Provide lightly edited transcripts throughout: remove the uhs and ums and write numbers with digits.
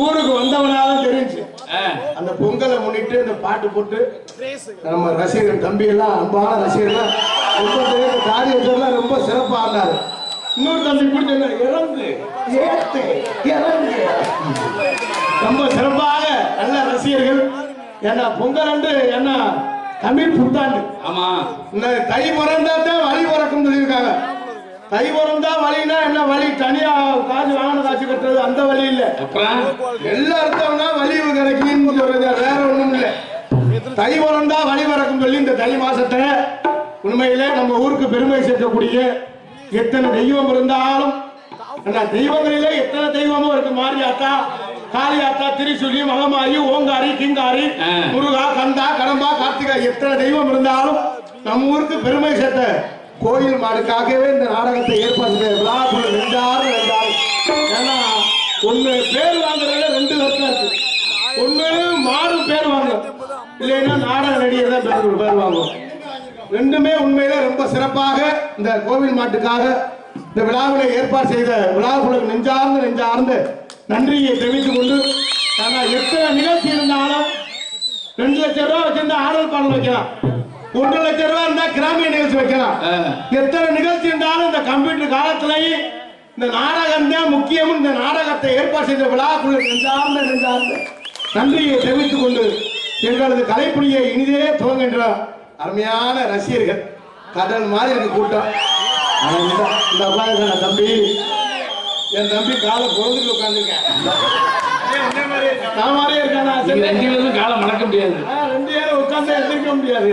ஊருக்கு வந்தவனாலும் தெரிஞ்சு அந்த பொங்கலை முன்னிட்டு இந்த பாட்டு போட்டு நம்ம ரசிகர்கள் தம்பி எல்லாம் அன்பான ரசிகர்கள் ரொம்ப காரியத்தெல்லாம் ரொம்ப சிறப்பா ஆனாரு. இன்னொரு தம்பி பிடிச்ச இறந்து ஏத்து இறந்து ரொம்ப சிறப்பாக நல்ல ரசிகர்கள். ஏன்னா பொங்கல் அன்று என்ன தமிழ் புத்தாண்டு. ஆமா, இந்த தை பிறந்தாதான் வழி பிறக்கும் சொல்லியிருக்காங்க. தை பிறந்தா வழினா என்ன வழி? தனியா காசு வாங்கின காசு கட்டுறது அந்த வழி இல்ல. எல்லா அர்த்தம்னா வழி கிடைக்குன்னு சொல்றது, வேற ஒண்ணும் இல்ல. தை பிறந்தா வழி பிறக்கும் சொல்லி இந்த தை மாசத்தை உண்மையிலே நம்ம ஊருக்கு பெருமை சேர்க்கக்கூடிய எத்தனை தெய்வம் இருந்தாலும் தெய்வங்களிலே எத்தனை தெய்வமும் இருக்கு. மாரியாத்தா, காளியாத்தா, திரிசூலி, மகமாயி, ஓங்காரி, கிங்காரி, முருகா, கந்தா, கடம்பா, கார்த்திகா எத்தனை தெய்வம் இருந்தாலும் நம்ம ஊருக்கு பெருமை சேர்த்த கோயில் மாடுக்காகவே இந்த நாடகத்தை ஏற்பாடு நெஞ்சாரு. ஏன்னா ஒண்ணு பேர் வாங்குறதுல ரெண்டு வருஷம் இருக்கு. ஒண்ணு மாடு பேர் வாங்க, இல்லைன்னா நாடக நடிகர் தான் பேர் வாங்குவோம். ரெண்டுமே உண்மையில ரொம்ப சிறப்பாக இந்த கோவில் மாட்டுக்காக இந்த விழாவினை ஏற்பாடு செய்த விழாவுக்கு நெஞ்சார்ந்து நன்றியை தெரிவித்துக் கொண்டு, ஆனா எத்தனை நிகழ்ச்சி இருந்தாலும் 2 லட்சம் ரூபாய் வச்சிருந்தா ஆடல் பாடல் வைக்கலாம், 1 லட்சம் ரூபாய் இருந்தா கிராமிய நிகழ்ச்சி வைக்கலாம். எத்தனை நிகழ்ச்சி இருந்தாலும் இந்த கம்ப்யூட்டர் காலத்திலேயே இந்த நாடகம் தான் முக்கியம். இந்த நாடகத்தை ஏற்பாடு செய்த விழாக்குள்ள நெஞ்சார்ந்த நன்றியை தெரிவித்துக் கொண்டு எங்களது கலைப்புலியை இனிதே துவங்குகின்ற அருமையான ரசிகர்கள் கடல் மாதிரி இருக்கு கூட்டம். இந்த உட்காந்துருக்கான தம்பி, என் தம்பி காலை பொழுதுக்கு உட்காந்துருக்கேன். நான் மாதிரியே இருக்கானா? காலை மணக்க முடியாது, 2 பேரும் உட்காந்து எதிர்க்க முடியாது.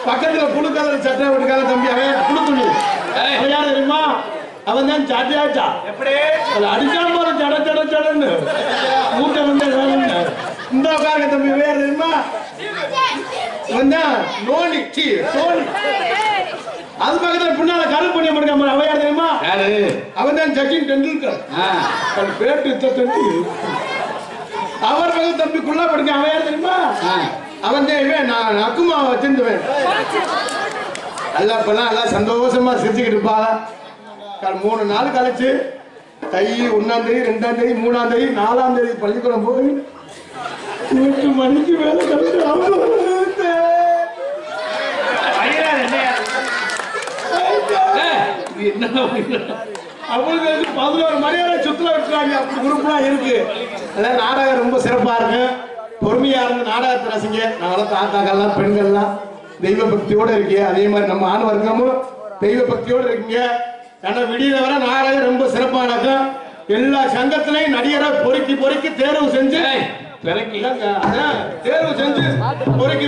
பக்கத்துல புழுக்காத சட்டை விட்டுக்காத தம்பி, அவன் புழுத்துணி. அவன் யாரு தெரியுமா? அவன் தான் சாட்டியாச்சா. எப்படி அடிச்சா போற சட சட சடன்னு மூட்டை வந்து இந்த உட்காருங்க தம்பி. வேற தெரியுமா நோனி சோனி. அது பக்கத்துல பின்னால கருப்பு பண்ணி முடிக்க அவ யார் தெரியுமா? அவன் தான் சச்சின் டெண்டுல்கர். பேட்டு அவர் பக்கத்து தம்பி குள்ளா படுக்க அவன் யார் தெரியுமா? அவன் தான் நான் அக்குமா வச்சிருந்துவேன். எல்லாம் இப்பெல்லாம் எல்லாம் சந்தோஷமா சிரிச்சுக்கிட்டு இருப்பாங்க. 3 நாள் கழிச்சு தை 1ஆம் தேதி 2ஆம் தேதி 3ஆம் தேதி 4ஆம் தேதி பள்ளிக்கூடம் போய் 8 மணிக்கு வேலை அவங்களுக்கு 11 மணி வரை சுற்றுலா விட்டுறாங்க. அப்படி குரூப்லாம் இருக்கு. அதான் நாடகம் ரொம்ப சிறப்பா இருக்கு. பொறுமையா இருந்து நாடகத்தை ரசிங்க. நாங்களாம் தாத்தாக்கள்லாம் பெண்கள்லாம் தெய்வ பக்தியோட இருக்கீங்க. அதே மாதிரி நம்ம ஆண் வர்க்கமும் தெய்வ பக்தியோட இருக்கீங்க. ஏன்னா விடிய வர நாடகம் ரொம்ப சிறப்பா நடக்கும். எல்லா சங்கத்திலையும் நடிகரை பொறுக்கி தேர்வு செஞ்சு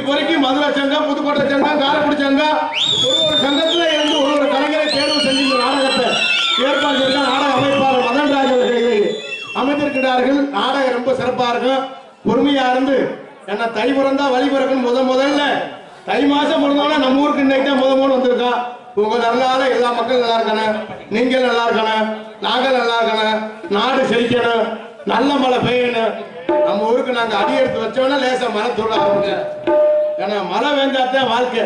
பொறுக்கி மதுரை சங்கம், புதுக்கோட்டை சங்கம், காரைக்குடி சங்கம், ஒரு சங்கத்துல இருந்து ஒரு கலைஞரை தேர்வு செஞ்சு இந்த நாடகத்தை ஏற்பாடு செய்த நாடக அமைப்பாளர் மதன்ராஜ் அவர்கள் அமைத்திருக்கிறார்கள். நாடகம் ரொம்ப சிறப்பா இருக்கும். பொறுமையா இருந்து என்ன தை பிறந்தா வழி பிறக்கும். முதல்ல தை மாசம் பிறந்தோம்னா நம்ம ஊருக்கு இன்னைக்கு தான் முதல் வந்திருக்கோம். உங்க நல்லால எல்லா மக்களும் நல்லா இருக்கணும், நீங்கள் நல்லா இருக்கணும், நாங்கள் நல்லா இருக்கணும், நாடு செழிக்கணும், நல்ல மழை பெய்யணும். நம்ம ஊருக்கு நாங்க அடி எடுத்து வச்சோம்னா லேசா மழை தூள ஆரம்பிச்சு. ஏன்னா மழை வேண்டாத்தான் வாழ்க்கை.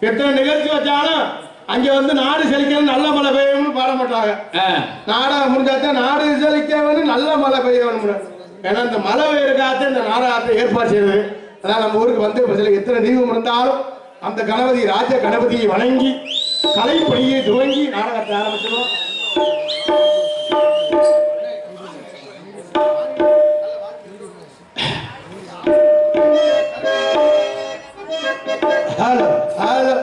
எத்தனை நிகழ்ச்சி வச்சாலும் அங்க வந்து நாடு செழிக்கணும், நல்ல மழை பெய்யணும்னு பாட மாட்டாங்க. நாடகம் முடிஞ்சாத்தான் நாடு செழிக்க வேணும், நல்ல மழை பெய்ய வேணும். ஏன்னா இந்த மழை பெய்யறதுக்காக இந்த நாடகத்தை ஏற்பாடு செய்யுது. அதான் நம்ம ஊருக்கு வந்து எத்தனை தெய்வம் இருந்தாலும் அந்த கணபதி ராஜ கணபதியை வணங்கி கலைப்பணியை துவங்கி நாடகத்தை ஆரம்பிச்சிடும். ஹலோ ஹலோ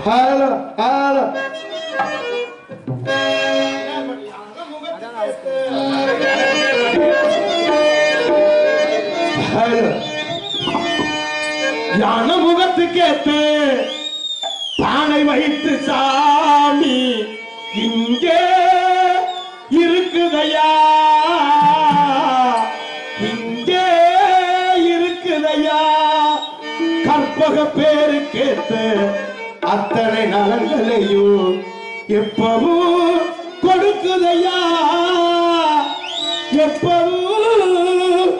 ஹலோ ஹலோ யான முகத்துக்கேத்து பானை வைத்து சாமி இங்கே இருக்குதையா, இங்கே இருக்குதையா. கற்பக பேரு கேத்து அத்தனை நலங்களையும் எப்பவும் கொடுக்குதையா, எப்பவும்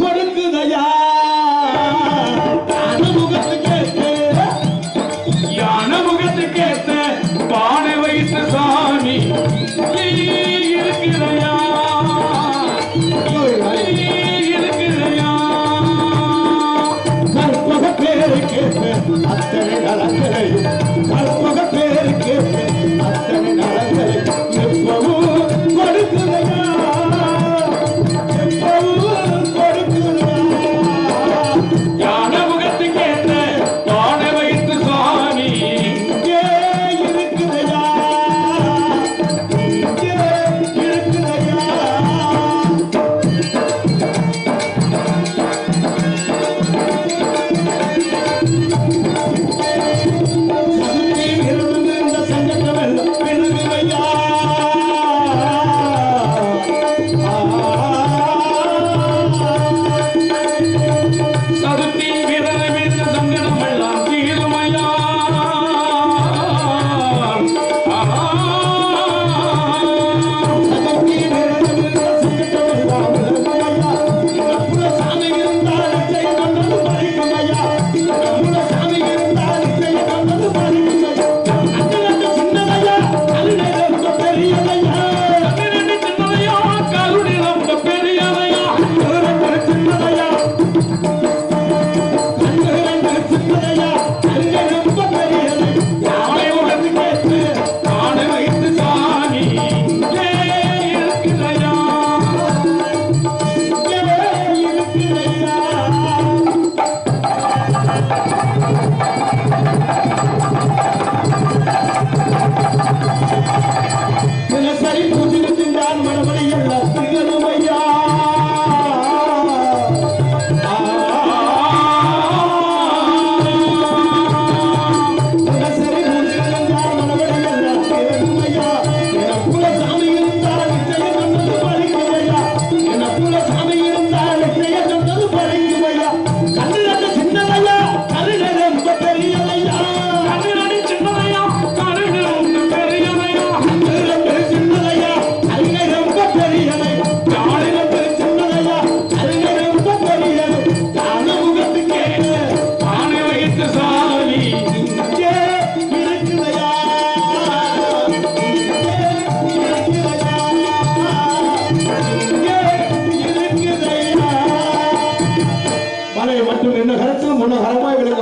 கொடுக்குதையா. பானை வைத்த சாமி இருக்கிறையா, இருக்கிறையா. கற்பக பேரு கேட்டு அத்தனை நலங்களையும், கற்பக பேரு கேட்டு அத்தனை நலங்களையும் எப்பவும் கொடுக்குதையா.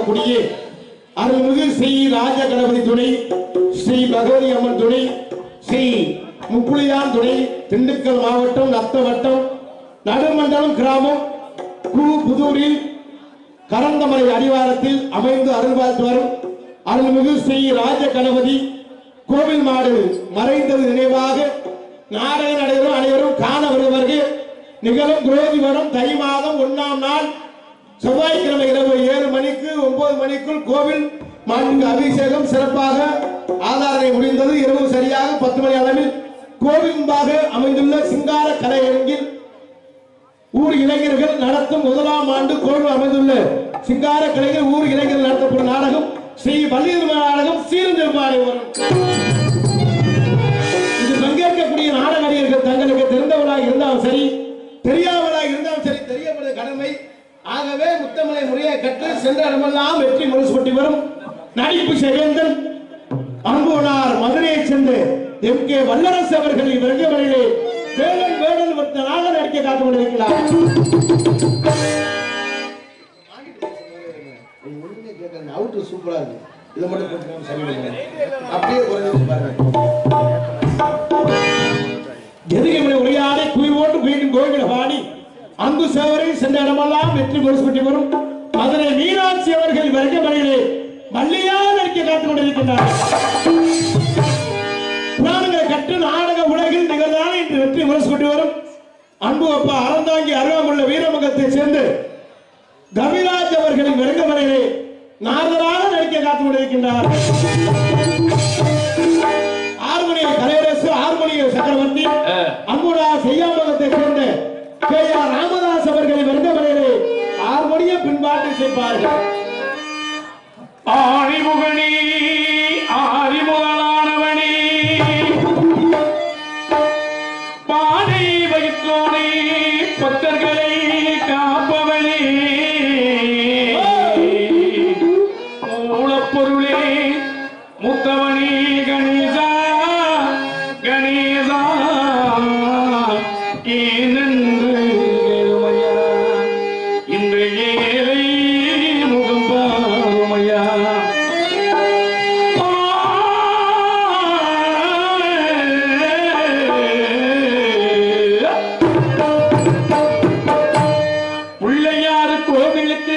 வாழக்கூடிய அருள்மிகு ஸ்ரீ ராஜ கணபதி துணை, ஸ்ரீ பகவதி அம்மன் துணை, ஸ்ரீ முப்புளியான் துணை, திண்டுக்கல் மாவட்டம் நத்தவட்டம் நடுமண்டலம் கிராமம் புதூரில் கரந்தமலை அடிவாரத்தில் அமைந்து அருள்பார்த்து வரும் அருள்மிகு ஸ்ரீ ராஜ கணபதி கோவில் மாடு மறைந்தது நினைவாக நாடக நடைபெறும் அனைவரும் காண வருபவர்கள் நிகழும் குரோதி வரும் தை மாதம் 1ஆம் நாள் செவ்வாய்க்கிழமை இரவு 7 மணிக்கு 9 மணிக்குள் கோவில் மாட்டுக்கு அபிஷேகம் சிறப்பாக ஆதாரனை முடிந்தது. இரவு சரியாக 10 மணி அளவில் கோவில் முன்பாக அமைந்துள்ள சிங்கார கலையரங்கில் ஊர் இளைஞர்கள் நடத்தும் 1ஆம் ஆண்டு கோவில் அமைந்துள்ள சிங்கார கலைஞர் ஊர் இளைஞர்கள் நடத்தப்படும் நாடகம் ஸ்ரீ பள்ளியில் நாடகம் சீர்திருப்பாறை வரும். இது பங்கேற்கக்கூடிய நாடக நடிகர்கள் தங்களுக்கு தெரிந்தவர்களாக இருந்தாலும் சரி, தெரியாதவர்களாக இருந்தாலும் சரி, தெரியப்படுற கடமை. ஆகவே முத்தமலை முறையை கற்று சென்ற இடமெல்லாம் வெற்றி முரசு வரும் நடிப்பு செவேந்தன் அன்புனார் மதுரையை சென்று எம் கே வல்லரசு அவர்கள் இவரங்கமலையிலே வேடன் வேடன் ஒருத்தனாக நடிக்க காத்து கொண்டிருக்கிறார். அவுட் சூப்பரா இருக்கு. இதை மட்டும் அப்படியே எதிரிகளை உரையாடி குயிவோட்டு மீண்டும் கோவில பாடி அன்பு சேவரை சென்ற இடமெல்லாம் வெற்றி முரசு வரும் மதுரை மீனாட்சி அவர்கள் இவரங்கமலையிலே மல்லியா நடிக்க காத்துக் கொண்டிருக்கின்றார். புராணங்களை கற்று நாடக உலகில் நிகழ்ந்தான இன்று வெற்றி முரசு வரும் அன்பு அப்பா அறந்தாங்கி அருகாமுள்ள வீரமங்கத்தை சேர்ந்து கவிராஜ் அவர்களின் வெறுங்கமலையிலே நாரதராக நடிக்க காத்துக் கொண்டிருக்கின்றார். ஆர்மோனிய கலையரசு ஆர்மோனிய சக்கரவர்த்தி அன்புடா செய்யாமங்கத்தை சேர்ந்த கே ஆர் ராமதாஸ் அவர்களின் வெறுங்கமலையிலே ஆர்மோனிய பின்பாட்டு செய்வார்கள். ஆரிமுகனே ஆரிமுகலானவனே பானை வைத்தோனே பக்தர்களை காப்பவனே மூலப்பொருளே முத்தவனே கணேசா கணேசா ஏனென்று ஏழுமையா இன்று ஏழை முகம் பாருமையா பிள்ளையாறு கோவிலுக்கு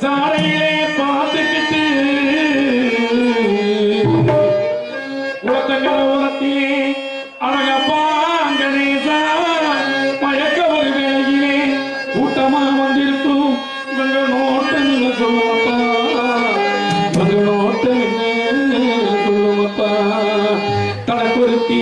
சாலையிலே பார்த்துக்கிட்டு உலகங்கள உரத்திலே அழகப்பா கணேசா மயக்க ஒரு வேலையிலே கூட்டமா வந்திருக்கும் இவங்க நோட்டம் சொல்லுவப்பா இவங்க நோட்டம் சொல்லுவப்பா தனக்குறுத்தி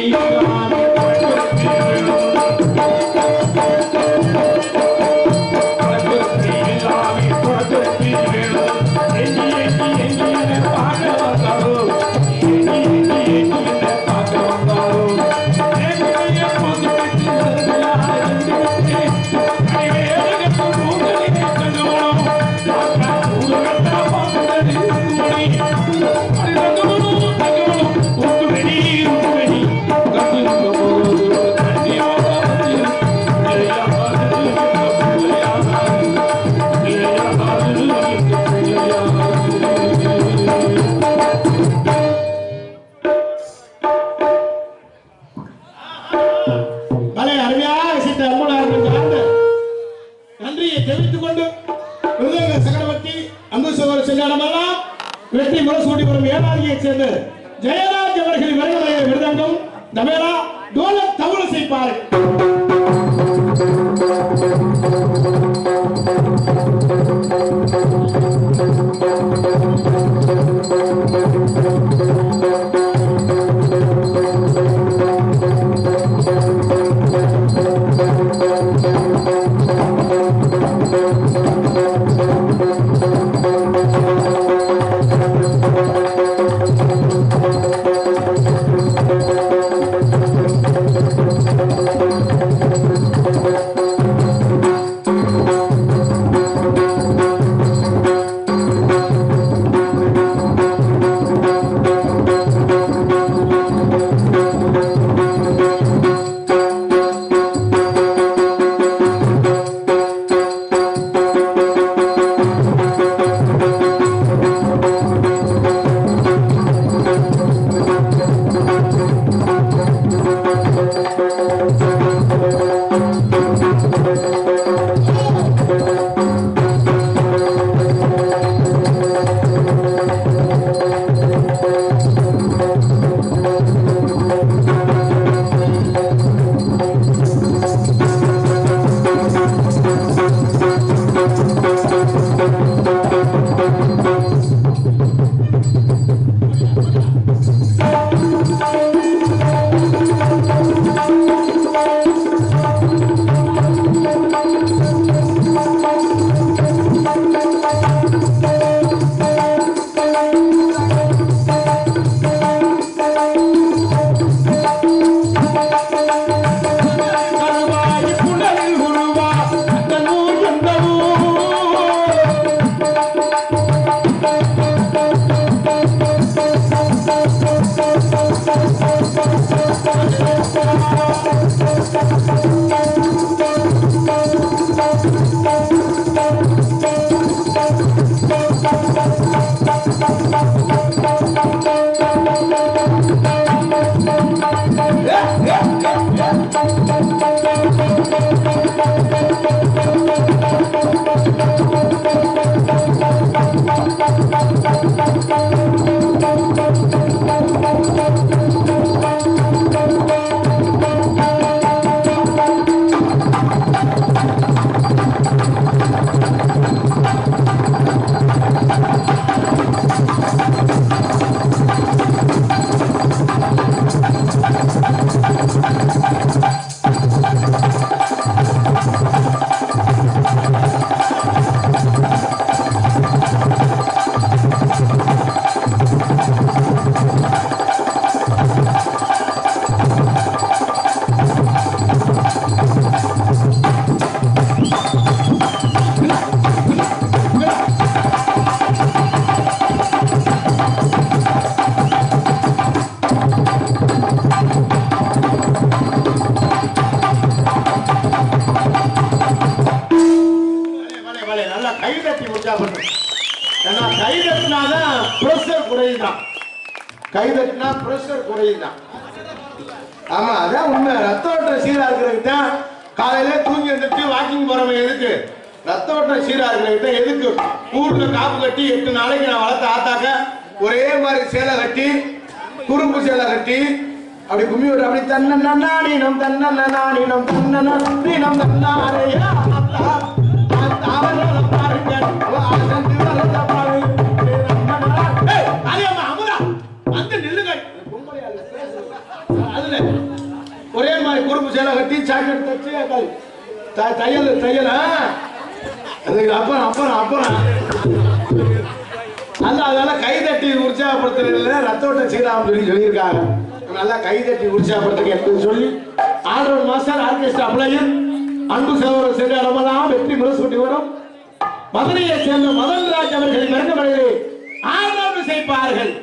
வெற்றி முரசூடி வரும் ஏனாதியை சேர்ந்து ஜெயராஜ் அவர்களின் வருகையை மிருதங்கம் தபேலா டோலக் தவுள செய்ப்பார்கள். குறையுதான். கை தட்டினா பிரஷர் குறையுதான். ஆமா, அதான் உண்மை. ரத்த ஓட்டம் சீரா இருக்கிறதுக்கு தான் காலையில தூங்கி வந்துட்டு வாக்கிங் போறவங்க எதுக்கு? ரத்த ஓட்டம் சீரா இருக்கிறதுக்கு தான். எதுக்கு? ஊர்ல காப்பு கட்டி 8 நாளைக்கு நான் வளர்த்த ஆத்தாக்க ஒரே மாதிரி சேலை கட்டி, குறும்பு சேலை கட்டி அப்படி கும்மி விட அப்படி தன்னன்னா நீனம் தன்னன்னா நீனம் தன்னன்னா நீனம் தன்னாரையா ஒரே மாதிரி குறும்பு சேலை கட்டி சாக்கெட் தச்சு தையல் தையல் அப்புறம் அப்புறம் அப்புறம் அதனால கை தட்டி உற்சாகப்படுத்துறதுல ரத்த ஓட்ட சீராம் சொல்லியிருக்காங்க. நல்லா கை தட்டி உற்சாகப்படுத்துங்க சொல்லி ஆண்டவர் மாஸ்டர் ஆர்கெஸ்ட்ரா பிள்ளையும் அன்பு சகோதரர் சென்ற இடமெல்லாம் வெற்றி முரசூட்டி வரும். மதுரையை சேர்ந்த மதன்ராஜ் அவர்கள் மருத்துவமனையிலே ஆர்வம் செய்ப்பார்கள்.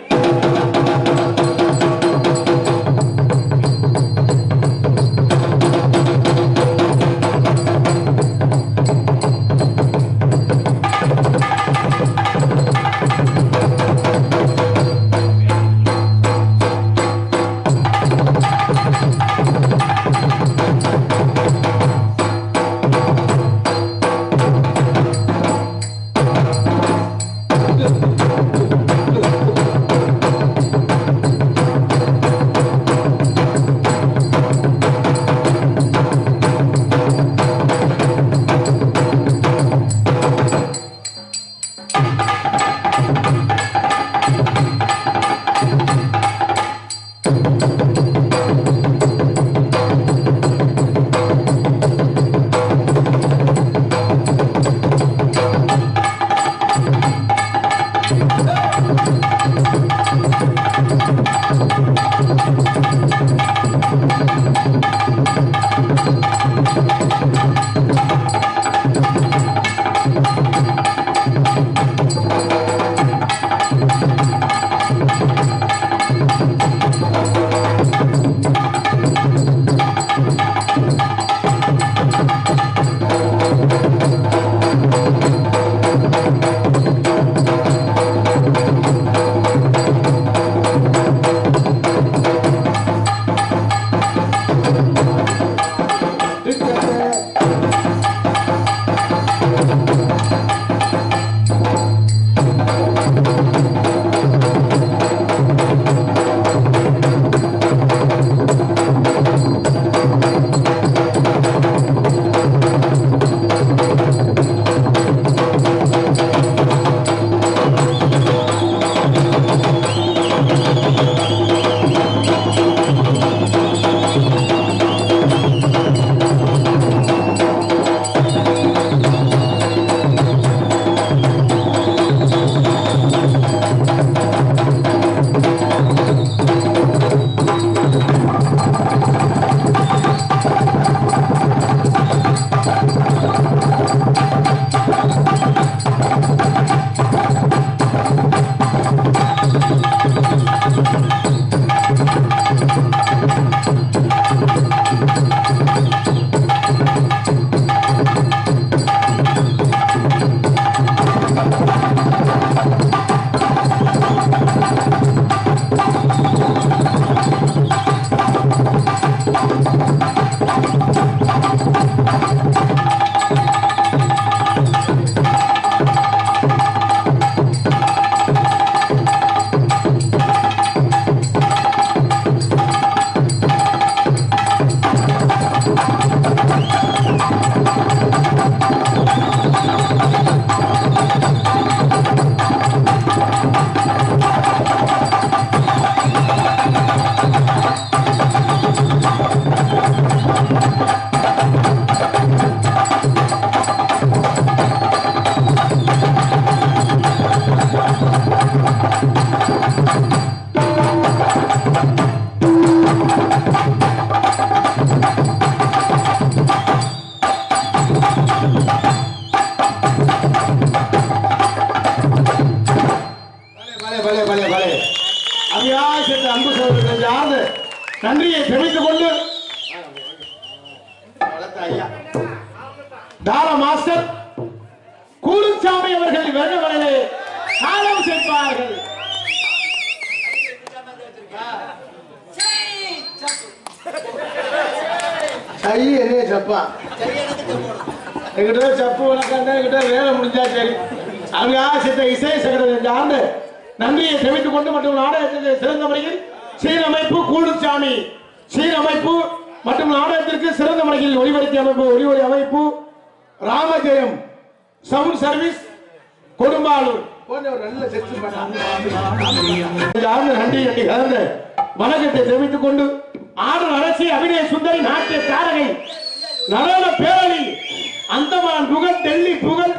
நன்றியை தெரிவித்துக் கொண்டு தார மாஸ்டர் கூருச்சாமி அவர்கள் வெறுமனே காலம் சேர்ப்பார்கள். கை என்னைய சப்பா என்கிட்ட சப்பு உனக்காண்டா என்கிட்ட வேலை முடிஞ்சா சரி. அவங்க சித்த இசை சகோதரர் ஆண்டு நன்றியை தெரிவித்துக் கொண்டு மற்றும் நாடகத்திற்கு சிறந்த முறையில் சீரமைப்பு கூடுசாமி சீரமைப்பு மற்றும் நாடகத்திற்கு சிறந்த முறையில் ஒளிபரப்பு அமைப்பு ஒளிவரி அமைப்பு ராமஜெயம் சவுண்ட் சர்வீஸ் கொடும்பாலூர் போன்ற ஒரு நல்ல செக்ஷன் நன்றி கலந்த வணக்கத்தை தெரிவித்துக் கொண்டு ஆடல் அரசி அபிநய சுந்தரி நாட்டிய தாரகை நடன பேரணி அந்தமான் புகழ் டெல்லி புகழ்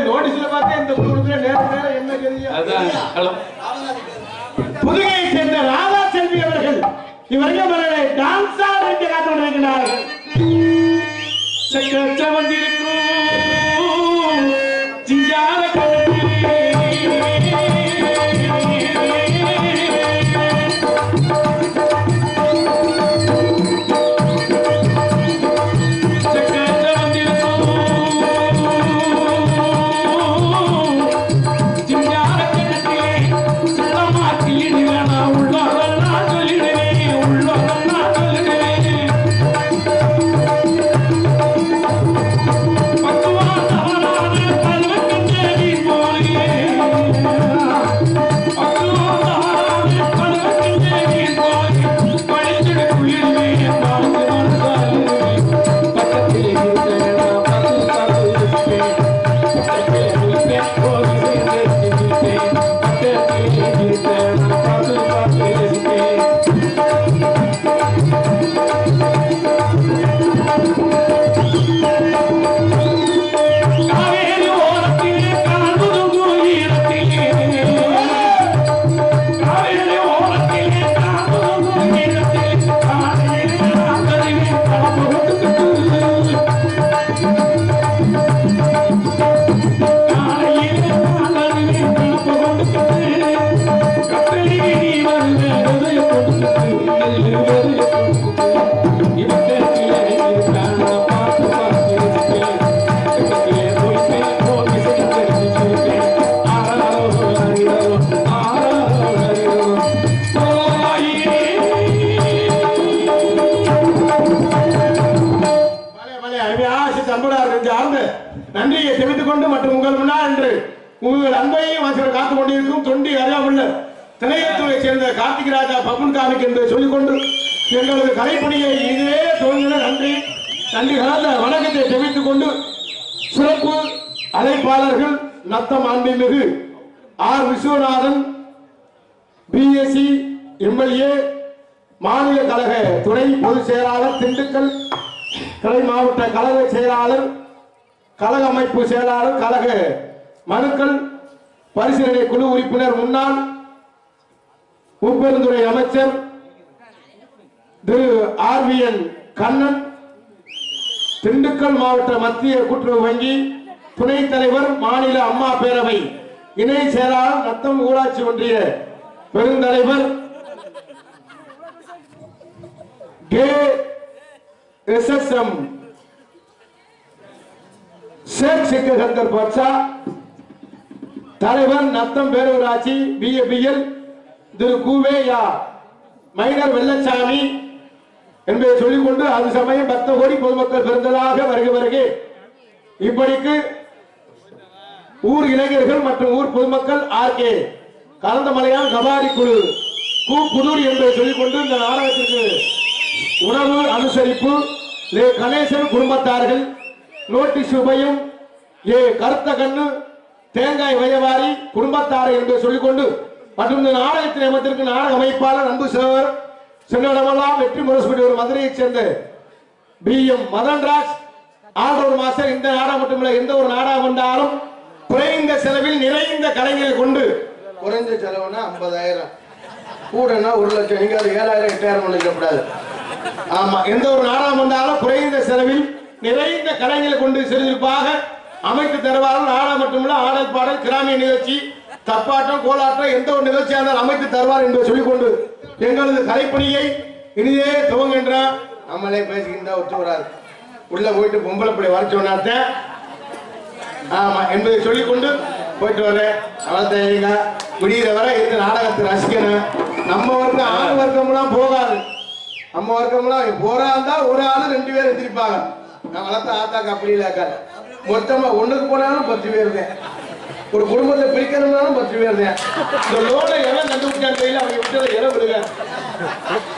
நோட்டீஸ்ல பார்த்தேன் இந்த நேரம் என்ன புதுகையை சேர்ந்த ராதா செல்வி அவர்கள் இவர்கள் டான்ஸா காத்து கொண்டிருக்கிறார்கள். நன்றியை தெரிவித்துக் கொண்டு மற்றும் உங்கள் முன்னால் என்று உங்கள் அன்பையும் ஆசிரியர் காத்துக் கொண்டிருக்கும் தொண்டி அறியாமுள்ள திணையத்துறை சேர்ந்த கார்த்திக் ராஜா பப்புன் காமிக் என்று சொல்லிக்கொண்டு எங்களது கலைப்பணியை இதுவே தோன்றின நன்றி கலந்த வணக்கத்தை தெரிவித்துக் கொண்டு சிறப்பு அழைப்பாளர்கள் நத்தம் அன்பிமிகு ஆர் விஸ்வநாதன் பிஎஸ்சி எம்எல்ஏ மாநில கழக துணை பொதுச் செயலாளர் திண்டுக்கல் கிளை மாவட்ட கழக செயலாளர் கழக அமைப்பு செயலாளர் கழக மனுக்கள் பரிசீலனை குழு உறுப்பினர் முன்னாள் முப்பெருந்துறை அமைச்சர் திரு ஆர்விஎன் கண்ணன் திண்டுக்கல் மாவட்ட மத்திய கூட்டுறவு வங்கி துணைத் தலைவர் மாநில அம்மா பேரவை இணை செயலாளர் நத்தம் ஊராட்சி ஒன்றிய பெருந்தலைவர் KSSM शेख सिकंदर बादशा தலைவர் நத்தம் பேரூராட்சி பிஏபிஎல் திரு கூவேயா மைனர் வெள்ளச்சாமி என்பதை சொல்லிக்கொண்டு அது சமயம் 10 கோடி பொதுமக்கள் பெருந்தலாக வருகை இப்படிக்கு ஊர் இளைஞர்கள் மற்றும் ஊர் பொதுமக்கள் ஆர்கே கலந்தமலையான் கபாடி குழு புதூர் என்பதை சொல்லிக்கொண்டு இந்த நாடகத்திற்கு உணவு அனுசரிப்பு கணேசன் குடும்பத்தார்கள் நோட்டீஸ் உபயம் கருத்த கண்ணு தேங்காய் வயவாரி குடும்பத்தாரை என்று சொல்லிக்கொண்டு மற்றும் இந்த நாடகத்தின் அமைத்திற்கு நாடக அமைப்பாளர் அன்பு சேவர் சென்றடமெல்லாம் வெற்றி முரசு ஒரு மதுரையைச் சேர்ந்த BM மதன்ராஜ் ஆல்ரவுண்ட் மாஸ்டர். இந்த நாடகம் மட்டுமல்ல, எந்த ஒரு நாடகம் வந்தாலும் குறைந்த செலவில் நிறைந்த கலைஞரை கொண்டு குறைந்த செலவுனா 50,000 கூடனா 1 லட்சம் நீங்க 7,000 8,000 நினைக்கக்கூடாது. ஆமா, எந்த ஒரு நாடகம் வந்தாலும் குறைந்த செலவில் நிறைந்த கலைஞரை கொண்டு சிறப்பாக அமைத்து தருவார்கள். நாடகம் மட்டுமல்ல, ஆடல் பாடல் கிராமிய நிகழ்ச்சி தப்பாட்டம் கோலாட்டம் எந்த ஒரு நிகழ்ச்சியாக இருந்தாலும் அமைத்து தருவார் என்று சொல்லிக்கொண்டு எங்களது கலைப்பணியை இனிதே துவங்குகின்ற நம்மளே பேசுகின்ற ஒற்று வராது உள்ள போயிட்டு பொம்பளை பிள்ளை வர சொன்னாத்தான் ஆமா என்பதை சொல்லிக்கொண்டு போயிட்டு வர்றேன். அவளத்தைங்க விடிகிற வரை இந்த நாடகத்தை ரசிக்கணும். நம்ம வர்க்கம் ஆண் வர்க்கம்லாம் போகாது. நம்ம வர்க்கம்லாம் போறாந்தா ஒரு ஆளு 2 பேர் எந்திரிப்பாங்க. நான் வளர்த்த ஆத்தாக்கு அப்படி இல்லக்காது. மொத்தமா ஒண்ணுக்கு போனாலும் 10 பேர் தான். ஒரு குடும்பத்தை பிரிக்கணும்னாலும் 10 பேர் தான். இந்த லோனை எல்லாம் கண்டுபிடிச்சான் கையில் அவங்க விட்டதை இடம் விடுங்க.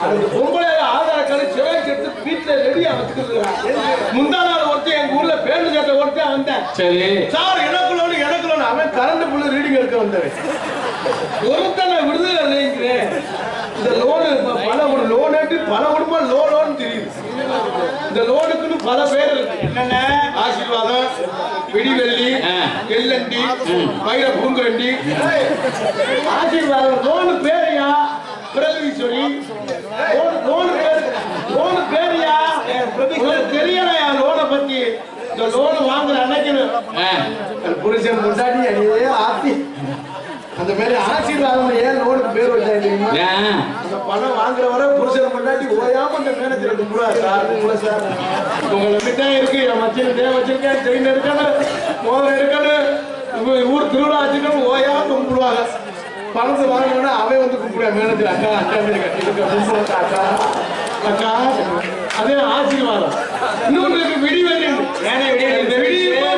அந்த பொம்பளை ஆதார கார்டு சிவகை எடுத்து வீட்டுல ரெடியா வச்சுக்கிறான். முந்தா நாள் ஒருத்தன் எங்க ஊர்ல பேருந்து கேட்ட ஒருத்தன் வந்தேன். சரி சார் எனக்கு லோன் அவன் கரண்ட் புள்ள ரீடிங் எடுக்க வந்தவன். ஒருத்தனை விடுதலை நினைக்கிறேன். இந்த லோனு பல லோன் எடுத்து பல குடும்பம் லோன் தெரியுது. இந்த லோனுக்குன்னு பல பேர் இருக்கு. என்னென்ன ஆசீர்வாதம், விடிவெள்ளி, எல்லண்டி, மயில புங்குரண்டி. ஆசீர்வாதம் லோனு பேரையா பிரதீஸ்வரி லோனு பேரையா தெரியலையா லோனை பத்தி. இந்த லோன் வாங்குற அன்னைக்கு புருஷன் முன்னாடி அடியே ஆத்தி அந்த மாதிரி ஆசீர்வாதம் ஏன் லோனுக்கு பேர் வச்சா தெரியுமா? அந்த பணம் வாங்குற வரை புருஷன் முன்னாடி ஓயாம அந்த மேனேஜர் சார் உங்களை மிட்டாய் இருக்கு என் மச்சின் வச்சிருக்கேன் செயின் இருக்கணும் மோதிரம் இருக்கணும் ஊர் திருவிழா வச்சுக்கணும் ஓயாம கும்பிடுவாங்க. பணத்தை வாங்கினா அவன் வந்து கும்பிடுவான் மேனேஜர் அக்கா அக்கா அக்கா அதே ஆசீர்வாதம். இன்னொன்று விடிவெள்ளி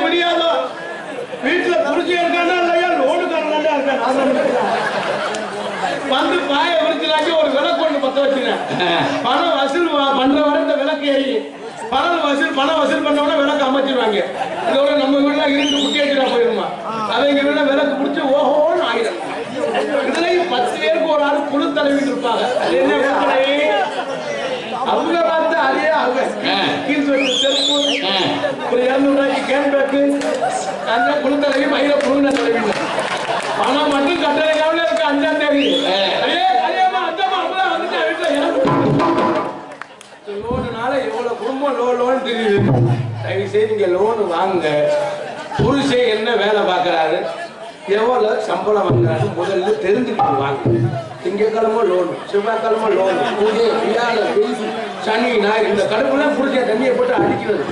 விடியாதோ வீட்டுல புடிச்சு இருக்கானா இல்லையா லோனுக்காரன் வந்து பாய விரிச்சுனாக்கி ஒரு விளக்கு ஒண்ணு பத்த வச்சுக்கிறேன். பணம் வசூல் பண்ற வரை இந்த விளக்கு ஏறி பணம் வசூல் பண்ணோம்னா விளக்கு அமைச்சிருவாங்க. இதோட நம்ம வீட்டுல இருந்து குட்டி வச்சுட்டா போயிருமா அவங்க வீட்டுல விளக்கு பிடிச்சி ஓஹோன்னு ஆயிரம். இதுலயும் 10 பேருக்கு ஒரு ஆள் குழு தலைவிட்டு இருப்பாங்க. அது என்ன அவங்க பார்த்து அதே அவங்க செருப்பு ஒரு 200 ரூபாய்க்கு கேன் பேக்கு அந்த குழு தலைவி மயில புழுங்க தலைவி பணம் மட்டும் கட்டளையாவில் இருக்கு. 5ஆம் தேதி லோனுனால எவ்வளவு குடும்பம் லோன் தெரியுது. தயவு செய்து நீங்க லோனு வாங்க. புருஷன் என்ன வேலை பார்க்கறாரு எவ்வளவு சம்பளம் வாங்குறாரு முதல்ல தெரிஞ்சுக்கிட்டு வாங்க. திங்கக்கிழமை லோன், செவ்வாய்க்கிழமை லோன், பூஜை வியாழன் சனி ஞாயிறு இந்த கடுப்புல புருஷன் தண்ணியை போட்டு அடிக்கிறது.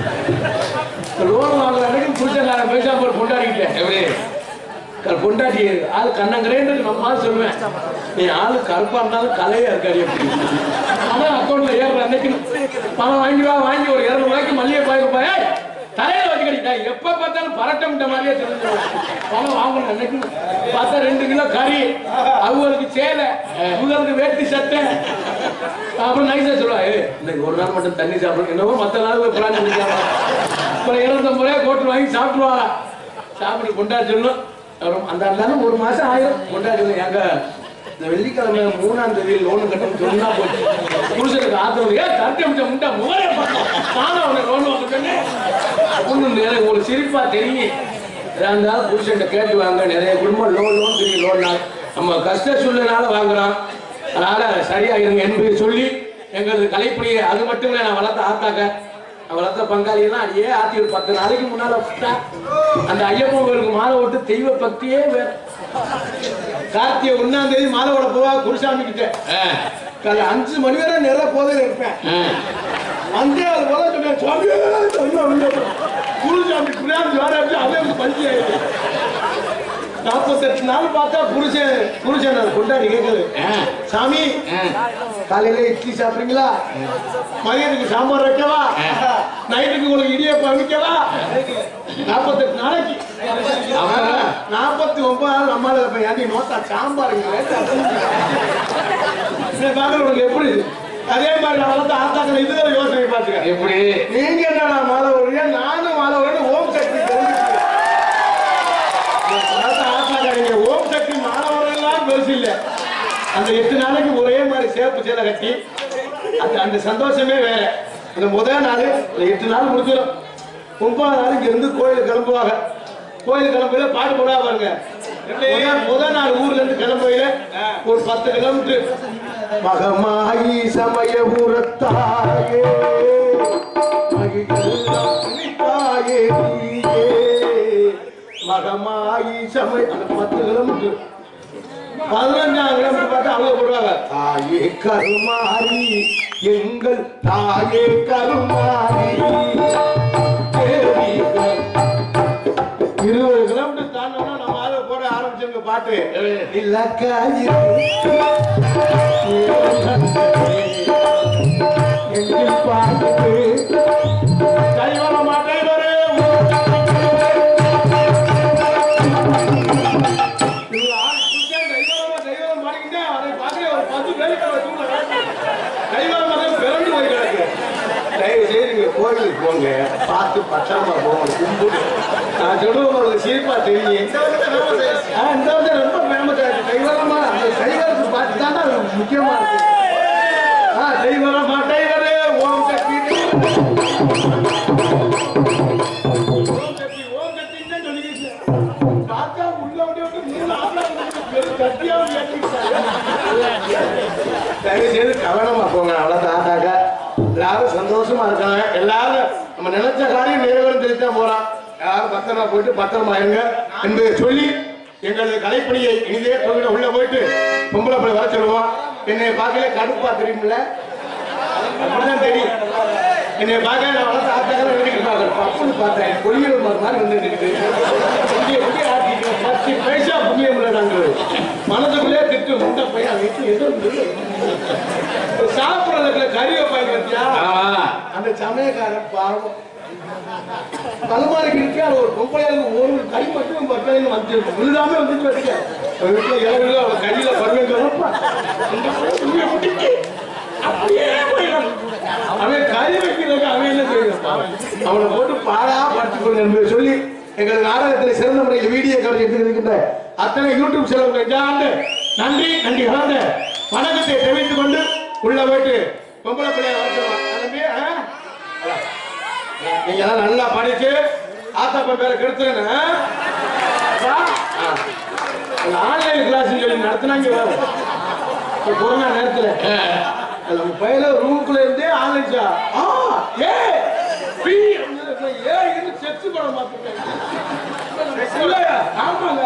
லோன் வாங்குற அன்னைக்கு புருஷன் பைசா போட்டு கொண்டாடிக்கிட்டேன். எப்படி பொண்டாட்டி ஆளு கண்ணங்கிறேன்னு நம்ம சொல்லுவேன். நீ ஆளு கருப்பா இருந்தாலும் கலையா இருக்காரு. ஆனால் அக்கௌண்ட்ல ஏறுற அன்னைக்கு பணம் வாங்கி ஒரு 200 ரூபாய்க்கு மல்லிகை பாய் தலையில வச்சு கட்டிட்டா எப்ப பார்த்தாலும் பரட்டமிட்ட மாதிரியே தெரிஞ்சு பணம் வாங்கணும். அன்னைக்கு பார்த்தா 2 கிலோ கறி, அவங்களுக்கு சேலை, இவங்களுக்கு வேட்டி சட்டை. அப்புறம் நைஸா சொல்லுவா இன்னைக்கு ஒரு நாள் மட்டும் தண்ணி சாப்பிடணும். என்னவோ மற்ற நாள் பிளான் பண்ணிக்கலாம். அப்புறம் 250 ரூபாய் கோட்டு வாங்கி சாப்பிடுவாங்க. சாப்பிட்டு கொண்டாட சொல்லணும். அந்த இருந்தாலும் 1 மாசம் ஆயிரம் கொண்டாட சொல்லணும். எங்க இந்த வெள்ளிக்கிழமை 3ஆம் தேதி லோனு கட்டணும் சொன்னா போச்சு. புருஷனுக்கு ஆத்திரம் தட்டி முட்டா முகரே நானும் அவனை லோன் வாங்க உங்களுக்கு சிரிப்பா தெரியும். இருந்தாலும் புருஷன் கேட்டு வாங்க. நிறைய குடும்பம் லோன் தெரியும். லோன் நம்ம கஷ்ட சூழ்நிலைனால வாங்குறோம். அதனால சரியா இருங்க என்பதை சொல்லி எங்களது கலைப்பணியை அது மட்டும் இல்லை. நான் வளர்த்த ஆத்தாக்க வளர்த்த பங்காளியெல்லாம் அடியே ஆத்தி ஒரு 10 நாளைக்கு முன்னால அந்த ஐயப்பங்களுக்கு மாலை விட்டு தெய்வ பக்தியே வேற. கார்த்திகை 1ஆம் தேதி மாலை விட போவா குருசாமி கிட்ட. காலை 5 மணி வரை நிறைய போதையில இருப்பேன். அங்கே அது போல சொன்னேன் குருசாமி புரியாம ஜோராச்சு அதே பஞ்சு 48 நாள் பார்த்தா புருஷன் கொண்டாடி கேட்குது. சாமி காலையில இட்லி சாப்பிடுறீங்களா? மதியத்துக்கு சாம்பார் வைக்கவா? நைட்டுக்கு உங்களுக்கு இடியப்பம் வைக்கவா? 48 நாளைக்கு 49 நாள் நம்மளால இருப்பேன். ஏன்டி நோத்தா சாம்பார் உனக்கு எப்படி? அதே மாதிரி நான் வளர்த்த ஆத்தாக்கள் இதுல யோசனை பார்த்துக்க. எப்படி நீங்க என்ன மாலை வருவீங்க நானும் மாலை வருவேன். ஓம் சக்தி ஓம் சக்தி மாணவர்கள்லாம் பெருசு இல்லை. அந்த 8 நாளைக்கு ஒரே மாதிரி சேப்பு சேலை கட்டி அந்த சந்தோஷமே வேற. அந்த முதல் நாள் 8 நாள் முடிச்சிடும். 9ஆம் நாளைக்கு இருந்து கோயில் கிளம்புவாங்க. கோயில் கிளம்புல பாட்டு போடா பாருங்க. முதல் நாள் ஊர்ல இருந்து கிளம்புல ஒரு 10 கிலோமீட்டர் மகமாயி சமய ஊரத்தாயே மகமாயி சமய 10 கிலோமீட்டர் 15ஆம் கிலோமீட்டர் பார்த்தா அவங்க போடுவாங்க. தாயே கருமாரி எங்கள் தாயே கருமாரி பாட்டு இல்லக்காயி எங்கில் பாட்டு கைவர மாட்டை வரு கோயிலுக்கு போங்க பார்த்து பத்திரமா போங்க கும்பிட்டு நான் சொல்லுவோம் சீப்பா தெரியும் இந்த வந்து ரொம்ப ஃபேமஸ் ஆயிடுச்சு கைவரமா அந்த கைவரத்து பார்த்து தான் முக்கியமா இருக்கு கைவரமா கைவரே ஓம் சக்தி ஓம் சக்தின்னு சொல்லிக்கிச்சு பார்த்தா உள்ள விட்டு தயவு செய்து கவனமா போங்க அவ்வளவுதாங்க எல்லாரும் சந்தோஷமா இருக்காங்க எல்லாரும் நம்ம நினைச்ச காரியம் நிறைவேறும் தெரிவித்தான் போறான் யாரும் பத்திரமா போயிட்டு பத்திரமா இருங்க என்று சொல்லி எங்களது கலைப்பணியை இனிதே தொகுதியில உள்ள போயிட்டு பொம்பளை பிள்ளை வர சொல்லுவோம் என்னை பார்க்கல கடுப்பா தெரியுமில்ல அப்படிதான் தெரியும் என்னை பார்க்க நான் வளர்த்து ஆத்தாக்க நினைக்கிட்டு பார்க்கறேன் பப்புன்னு பார்த்தேன் கொள்ளியூர் மாதிரி நின்றுட்டு பத்து பைசா புண்ணியம் இல்லை நாங்கள் மனதுக்குள்ளே திட்டு முண்டை பையன் வீட்டு எதுவும் சாப்பிடறதுல கறியை பயன்படுத்தியா அந்த சமயக்காரன் பாவம் தலைமாரிக்கு இருக்கா ஒரு பொம்பளையாளுக்கு ஒரு கை மட்டும் பக்கத்துல வந்து விழுதாம வந்துட்டு வச்சுக்க வீட்டுல இளவில அவன் கையில பருவங்க அப்படியே அவன் கறி வைக்கிறதுக்கு அவன் என்ன செய்யணும் அவனை போட்டு பாடா படுத்துக்கொள்ள என்பதை சொல்லி எங்கள் நாடகத்தில் சிறந்த முறையில் வீடியோ கவலை எடுத்துக்கின்ற அத்தனை யூடியூப் செலவு நன்றி நன்றி கலந்த வணக்கத்தை தெரிவித்துக் கொண்டு உள்ள போயிட்டு பொம்பளை பிள்ளைய வரணும் நீங்க எல்லாம் நல்லா படிச்சு ஆத்தாப்பா பேரை கெடுத்துருங்க ஆன்லைன் கிளாஸ் சொல்லி நடத்தினாங்க கொரோனா நேரத்துல நம்ம பையில ரூமுக்குள்ள இருந்தே ஆன்லைன்ஸா செக்ஸ் பண்ண மாட்டேன் ஆமாங்க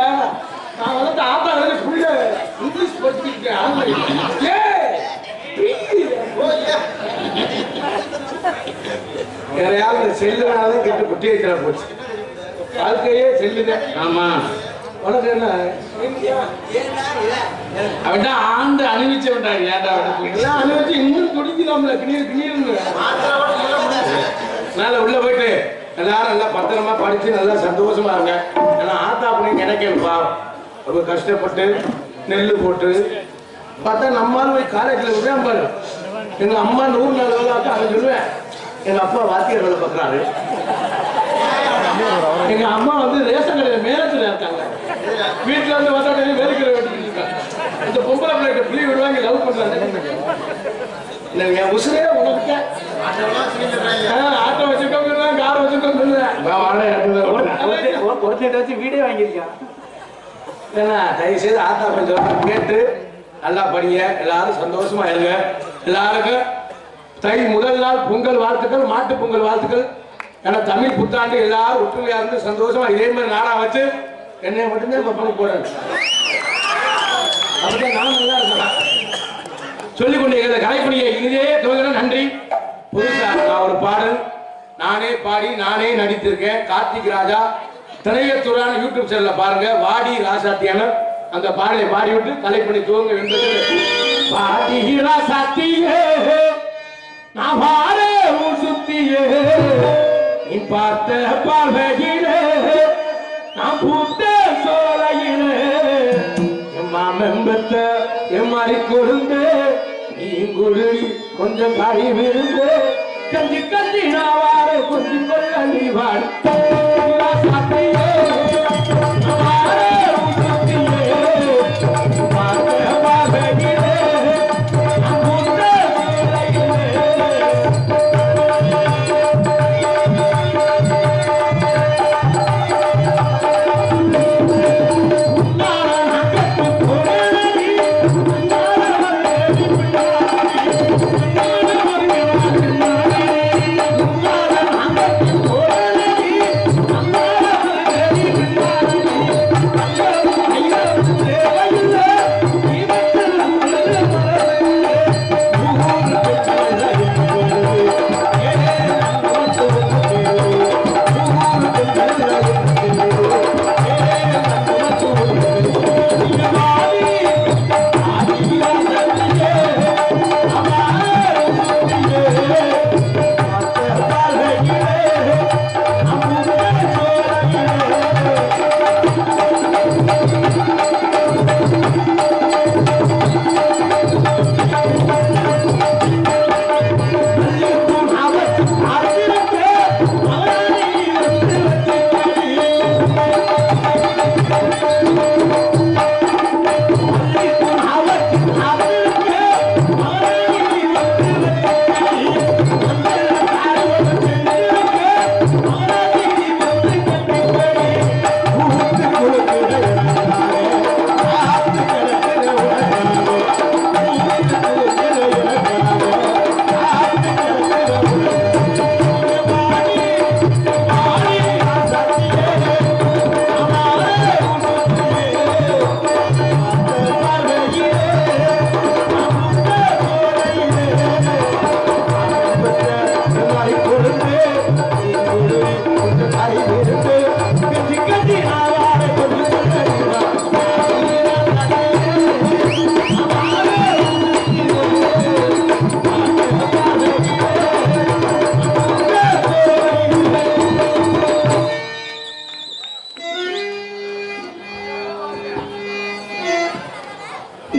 நான் வந்து ஆத்தா புள்ள இங்கிலீஷ் படிச்சுருக்கேன் ஆன்லைன் வேற யாரும் செல்லுனாலும் கெட்டு குட்டி வைக்கிறா போச்சு வாழ்க்கையே செல்லுதான் ஆமா உனக்கு என்ன அவன் ஆண்டு அணிவிச்சவன்டாங்க ஏன்டா எல்லாம் அணிவிச்சு இன்னும் துடிக்கலாம்ல கிணீர் கிணீர்னு மேல உள்ள போயிட்டு எல்லாரும் நல்லா பத்திரமா படிச்சு நல்லா சந்தோஷமா இருங்க ஏன்னா ஆத்தா அப்படின்னு கிடைக்கணும்பா ரொம்ப கஷ்டப்பட்டு நெல் போட்டு பார்த்தா நம்மாலும் போய் காலேஜில் விடுறேன் பாரு எங்க அம்மா 100 நாள் வேலை ஆக்கா அதை சொல்லுவேன் எங்க அப்பா வாத்தியார் வேலை பார்க்குறாரு எங்க அம்மா வந்து ரேஷன் கடையில் மேலத்தில் இருக்காங்க வீட்டுல இருந்து வந்தா வேலைக்கிற வெட்டிட்டு இருக்காங்க இந்த பொம்பளை பிள்ளைகிட்ட பிள்ளை விடுவாங்க லவ் பண்றாங்க என் உசுரே உனக்கு ஆட்டோ வச்சுக்கோங்க கார் வச்சுக்கோங்க ஒருத்தர் வச்சு வீடியோ வாங்கியிருக்கேன் ஏன்னா தயவு செய்து ஆத்தா கொஞ்சம் கேட்டு நல்லா படிங்க எல்லாரும் சந்தோஷமா இருங்க எல்லாருக்கும் தை முதல் நாள் பொங்கல் வாழ்த்துக்கள் மாட்டு பொங்கல் வாழ்த்துக்கள் ஏன்னா தமிழ் புத்தாண்டு எல்லாரும் ஒற்றுமையா இருந்து சந்தோஷமா இதே மாதிரி நாடா வச்சு என்னை மட்டும்தான் பண்ணி போறேன் அப்படிதான் நான் நல்லா இருக்கேன் சொல்லிக் கொண்டு எங்களை கலைப்பணியை இதே துவங்க நன்றி புதுசா நான் ஒரு பாடல் நானே பாடி நானே நடித்திருக்கேன் கார்த்திக் ராஜா திரையத்துறான யூடியூப் சேனல்ல பாருங்க வாடி ராசாத்தியான அந்த பாடலை பாடி விட்டு கலைப்பணி துவங்க என்பது பாடி ராசாத்தியே நான் பாரே சுத்தியே நீ பார்த்த பார்வையிலே நான் பூத்த சோலையிலே மாமெம்பத்த எம்மாறி கொழுந்து நீ குருடி கொஞ்சம் காய் விருந்து கஞ்சி கஞ்சி நான் வார கொஞ்சி கொள்ள நீ வாடு சாத்தியே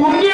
உன்னி